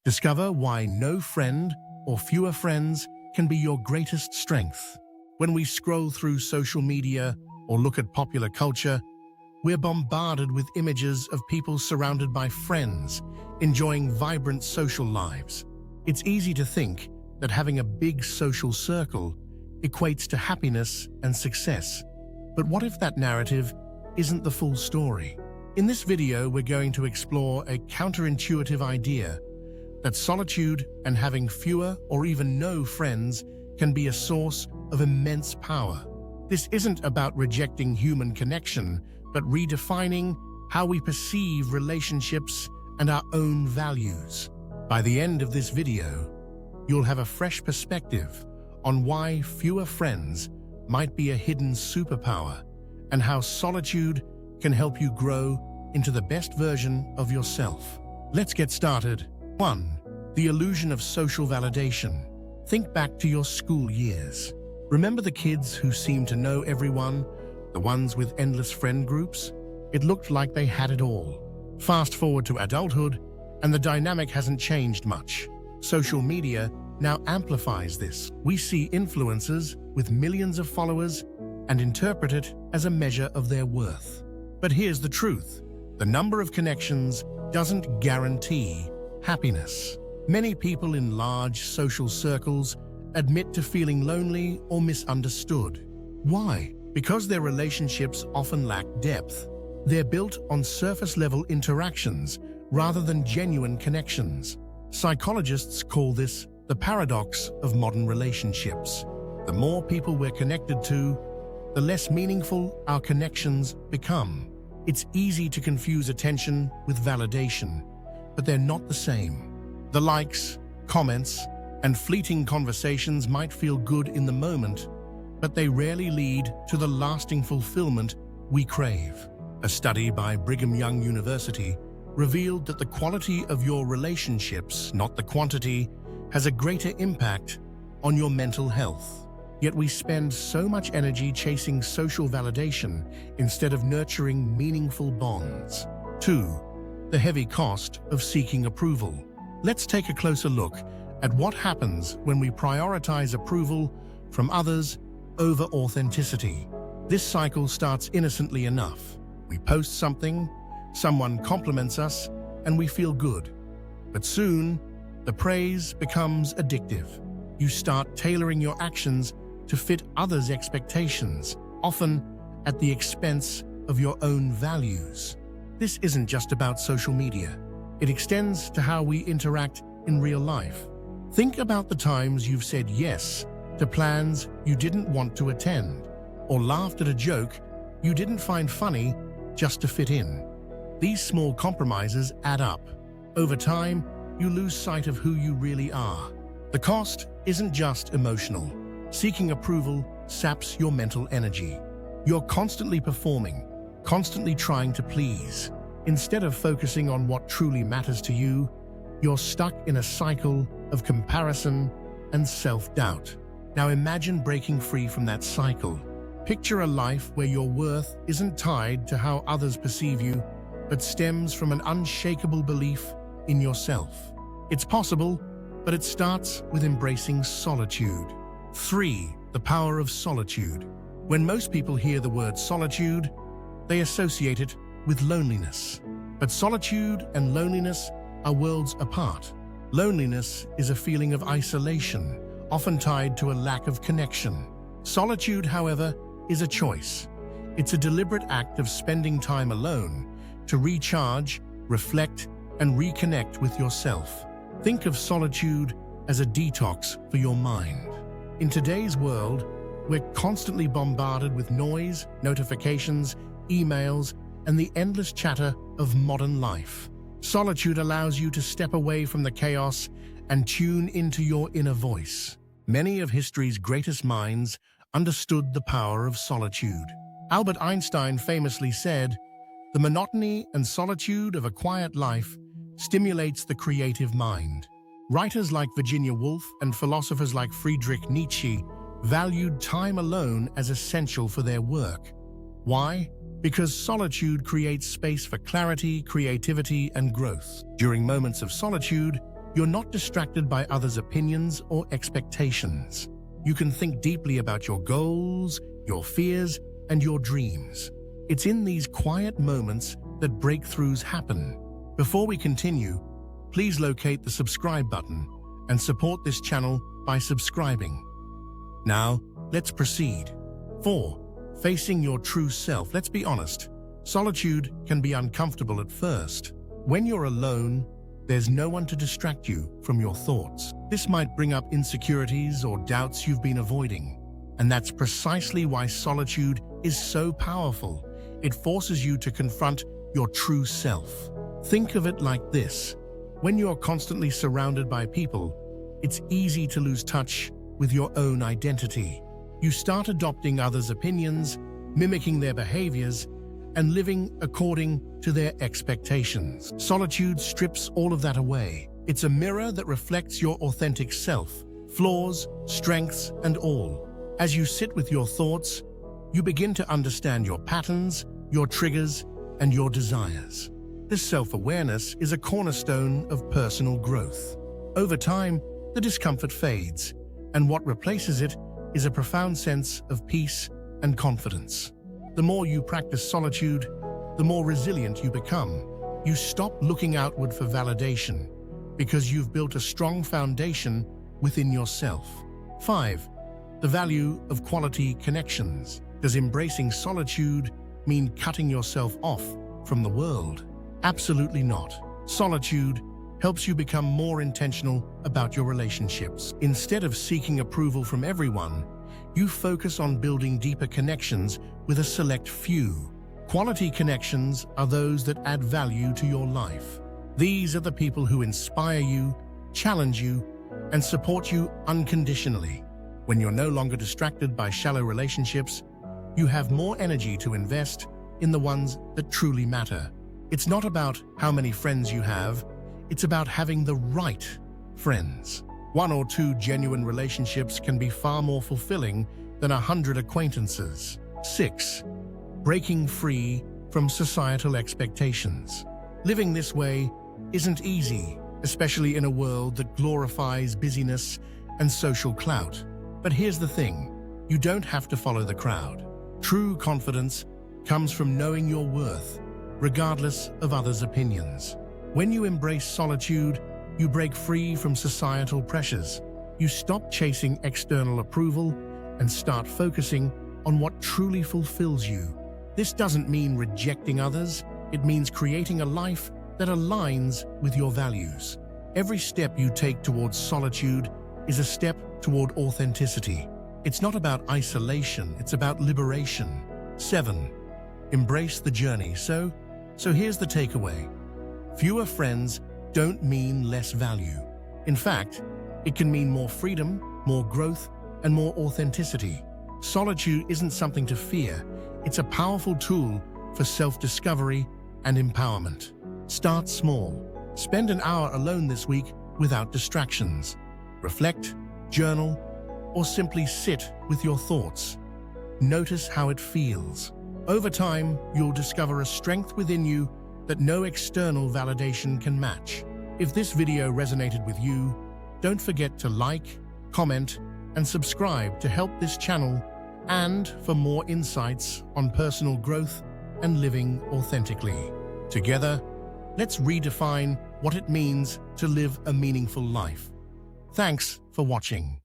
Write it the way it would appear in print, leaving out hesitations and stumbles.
Discover why no friend or fewer friends can be your greatest strength. When we scroll through social media or look at popular culture, we're bombarded with images of people surrounded by friends, enjoying vibrant social lives. It's easy to think that having a big social circle equates to happiness and success. But what if that narrative isn't the full story? In this video, we're going to explore a counterintuitive idea that solitude and having fewer or even no friends can be a source of immense power. This isn't about rejecting human connection, but redefining how we perceive relationships and our own values. By the end of this video, you'll have a fresh perspective on why fewer friends might be a hidden superpower and how solitude can help you grow into the best version of yourself. Let's get started. 1. The illusion of social validation. Think back to your school years. Remember the kids who seemed to know everyone, the ones with endless friend groups? It looked like they had it all. Fast forward to adulthood, and the dynamic hasn't changed much. Social media now amplifies this. We see influencers with millions of followers and interpret it as a measure of their worth. But here's the truth. The number of connections doesn't guarantee happiness. Many people in large social circles admit to feeling lonely or misunderstood. Why? Because their relationships often lack depth. They're built on surface-level interactions rather than genuine connections. Psychologists call this the paradox of modern relationships. The more people we're connected to, the less meaningful our connections become. It's easy to confuse attention with validation, but they're not the same. The likes, comments, and fleeting conversations might feel good in the moment, but they rarely lead to the lasting fulfillment we crave. A study by Brigham Young University revealed that the quality of your relationships, not the quantity, has a greater impact on your mental health. Yet we spend so much energy chasing social validation instead of nurturing meaningful bonds. 2. The heavy cost of seeking approval. Let's take a closer look at what happens when we prioritize approval from others over authenticity. This cycle starts innocently enough. We post something, someone compliments us, and we feel good. But soon, the praise becomes addictive. You start tailoring your actions to fit others' expectations, often at the expense of your own values. This isn't just about social media. It extends to how we interact in real life. Think about the times you've said yes to plans you didn't want to attend, or laughed at a joke you didn't find funny just to fit in. These small compromises add up. Over time, you lose sight of who you really are. The cost isn't just emotional. Seeking approval saps your mental energy. You're constantly performing, constantly trying to please. Instead of focusing on what truly matters to you, you're stuck in a cycle of comparison and self-doubt. Now imagine breaking free from that cycle. Picture a life where your worth isn't tied to how others perceive you, but stems from an unshakable belief in yourself. It's possible, but it starts with embracing solitude. 3. The power of solitude. When most people hear the word solitude, they associate it with loneliness. But solitude and loneliness are worlds apart. Loneliness is a feeling of isolation, often tied to a lack of connection. Solitude, however, is a choice. It's a deliberate act of spending time alone to recharge, reflect, and reconnect with yourself. Think of solitude as a detox for your mind. In today's world, we're constantly bombarded with noise, notifications, emails, and the endless chatter of modern life. Solitude allows you to step away from the chaos and tune into your inner voice. Many of history's greatest minds understood the power of solitude. Albert Einstein famously said, "The monotony and solitude of a quiet life stimulates the creative mind." Writers like Virginia Woolf and philosophers like Friedrich Nietzsche valued time alone as essential for their work. Why? Because solitude creates space for clarity, creativity, and growth. During moments of solitude, You're not distracted by others' opinions or expectations. You can think deeply about your goals, your fears, and your dreams. It's in these quiet moments that breakthroughs happen. Before we continue, please locate the subscribe button and support this channel by subscribing. Now, let's proceed. 4. Facing your true self. Let's be honest, solitude can be uncomfortable at first. When you're alone, there's no one to distract you from your thoughts. This might bring up insecurities or doubts you've been avoiding. And that's precisely why solitude is so powerful. It forces you to confront your true self. Think of it like this. When you're constantly surrounded by people, it's easy to lose touch with your own identity. You start adopting others' opinions, mimicking their behaviors, and living according to their expectations. Solitude strips all of that away. It's a mirror that reflects your authentic self, flaws, strengths, and all. As you sit with your thoughts, you begin to understand your patterns, your triggers, and your desires. This self-awareness is a cornerstone of personal growth. Over time, the discomfort fades, and what replaces it is a profound sense of peace and confidence. The more you practice solitude, the more resilient you become. You stop looking outward for validation because you've built a strong foundation within yourself. 5. The value of quality connections. Does embracing solitude mean cutting yourself off from the world? Absolutely not. Solitude helps you become more intentional about your relationships. Instead of seeking approval from everyone, you focus on building deeper connections with a select few. Quality connections are those that add value to your life. These are the people who inspire you, challenge you, and support you unconditionally. When you're no longer distracted by shallow relationships, you have more energy to invest in the ones that truly matter. It's not about how many friends you have, it's about having the right friends. 1 or 2 genuine relationships can be far more fulfilling than 100 acquaintances. 6. Breaking free from societal expectations. Living this way isn't easy, especially in a world that glorifies busyness and social clout. But here's the thing, you don't have to follow the crowd. True confidence comes from knowing your worth, regardless of others' opinions. When you embrace solitude, you break free from societal pressures. You stop chasing external approval and start focusing on what truly fulfills you. This doesn't mean rejecting others, it means creating a life that aligns with your values. Every step you take towards solitude is a step toward authenticity. It's not about isolation, it's about liberation. 7. Embrace the journey. So here's the takeaway. Fewer friends don't mean less value. In fact, it can mean more freedom, more growth, and more authenticity. Solitude isn't something to fear. It's a powerful tool for self-discovery and empowerment. Start small. Spend an hour alone this week without distractions. Reflect, journal, or simply sit with your thoughts. Notice how it feels. Over time, you'll discover a strength within you that no external validation can match. If this video resonated with you, don't forget to like, comment, and subscribe to help this channel and for more insights on personal growth and living authentically. Together, let's redefine what it means to live a meaningful life. Thanks for watching.